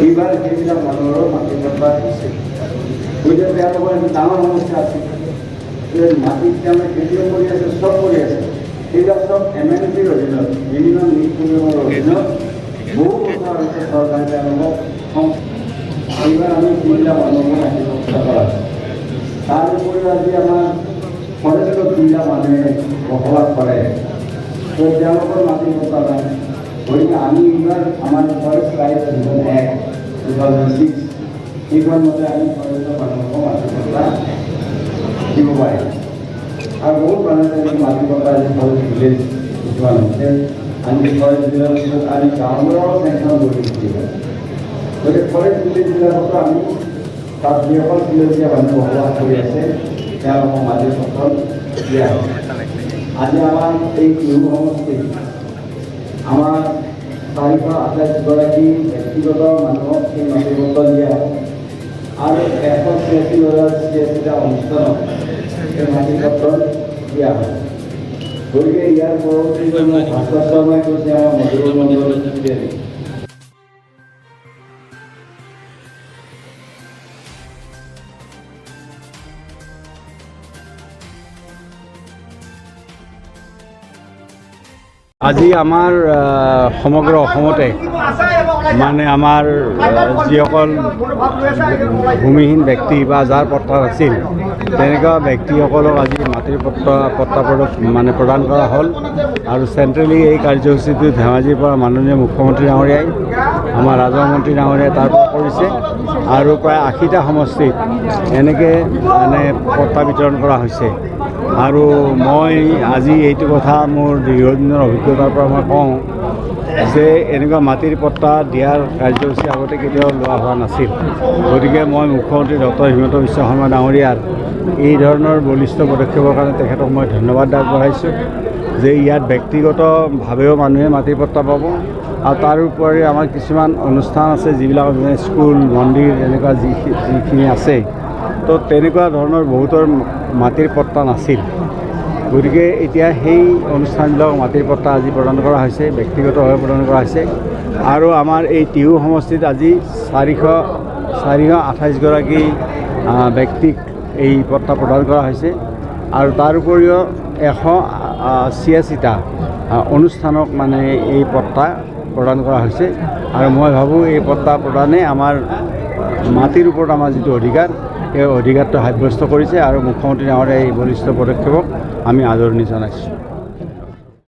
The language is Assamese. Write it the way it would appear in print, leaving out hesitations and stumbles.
এইবাৰ সেইবিলাক মানুহৰো মাটি পট্টা দিছে। গতিকে তেওঁলোকৰ এটা ডাঙৰ সমস্যা আছে যে মাটিত তেওঁলোকে খেতিও কৰি আছে, চব কৰি আছে। সেইবিলাক চব MNPৰ অধীনত, বিভিন্ন নিগমৰ অধীনত বহু বছৰ হৈছে চৰকাৰে তেওঁলোকক এইবাৰ আমি যিবিলাক মানুহক মাটি পট্টা কৰা তাৰ উপৰিও আজি আমাৰ ফৰেষ্টত যিবিলাক মানুহে বসবাস কৰে তেওঁলোকৰ মাটি পট্টা নাই। গতিকে আমি এইবাৰ আমাৰ ফৰেষ্ট ৰাইট ৰিভিজন এক্ট 2006 সেইখন মতে আমি ফৰেষ্টৰ মানুহক মাটি পট্টা দিব পাৰিম। আৰু বহুত মানুহে মাটি পট্টা আজি ফৰেষ্ট ভিলেজ কিছুমান হৈছে, আনকি ফৰেষ্ট ভিলেজৰ পিছত আমি গাঁৱবোৰৰ চেংচন কৰি দিছিল। গতিকে ফৰেষ্ট ভিলেজবিলাকতো আমি তাত যিসকল ভিলেজীয়া মানুহ বসবাস কৰি আছে তেওঁলোকক মাটি পট্টা দিয়া হয়। আজি আমাৰ এই টিহু সমষ্টিত আমাৰ 428গৰাকী ব্যক্তিগত মানুহক সেই মাটি পট্টা দিয়া হয় আৰু 186টা অনুষ্ঠানক সেই মাটি পট্টা দিয়া হয়। গতিকে ইয়াৰ পৰৱৰ্তী ভাস্কৰ শৰ্মাই কৈছে আমাৰ মধুৰ মণ্ডল আজি আমাৰ সমগ্ৰ অসমতে মানে আমাৰ যিসকল ভূমিহীন ব্যক্তি বা যাৰ পট্টা আছিল তেনেকুৱা ব্যক্তিসকলক আজি মাটিৰ পট্টা মানে প্ৰদান কৰা হ'ল। আৰু চেণ্ট্ৰেলি এই কাৰ্যসূচীটো ধেমাজিৰ পৰা মাননীয় মুখ্যমন্ত্ৰী ডাঙৰীয়াই আমাৰ ৰাজহ মন্ত্ৰী ডাঙৰীয়াই তাৰ পৰা কৰিছে আৰু প্ৰায় 80টা সমষ্টিত এনেকৈ মানে পট্টা বিতৰণ কৰা হৈছে। আৰু মই আজি এইটো কথা মোৰ দীৰ্ঘদিনৰ অভিজ্ঞতাৰ পৰা মই কওঁ যে এনেকুৱা মাটিৰ পট্টা দিয়াৰ কাৰ্যসূচী আগতে কেতিয়াও লোৱা হোৱা নাছিল। গতিকে মই মুখ্যমন্ত্ৰী ডক্টৰ হিমন্ত বিশ্ব শৰ্মা ডাঙৰীয়াৰ এই ধৰণৰ বলিষ্ঠ পদক্ষেপৰ কাৰণে তেখেতক মই ধন্যবাদ আগবঢ়াইছোঁ যে ইয়াত ব্যক্তিগতভাৱেও মানুহে মাটিৰ পট্টা পাব। আৰু তাৰোপৰি আমাৰ কিছুমান অনুষ্ঠান আছে যিবিলাক স্কুল মন্দিৰ এনেকুৱা যিখিনি আছে, তো তেনেকুৱা ধৰণৰ বহুতৰ মাটিৰ পট্টা নাছিল। গতিকে এতিয়া সেই অনুষ্ঠানবিলাক মাটিৰ পট্টা আজি প্ৰদান কৰা হৈছে, ব্যক্তিগতভাৱে প্ৰদান কৰা হৈছে। আৰু আমাৰ এই টিহু সমষ্টিত আজি 428গৰাকী ব্যক্তিক এই পট্টা প্ৰদান কৰা হৈছে। আৰু তাৰ উপৰিও 186টা অনুষ্ঠানক মানে এই পট্টা প্ৰদান কৰা হৈছে। আৰু মই ভাবোঁ এই পট্টা প্ৰদানে আমাৰ মাটিৰ ওপৰত আমাৰ যিটো অধিকাৰ এই অধিকাৰটো সাব্যস্ত কৰিছে আৰু মুখ্যমন্ত্ৰী ডাঙৰীয়াৰ এই বলিষ্ঠ পদক্ষেপক আমি আদৰণি জনাইছোঁ।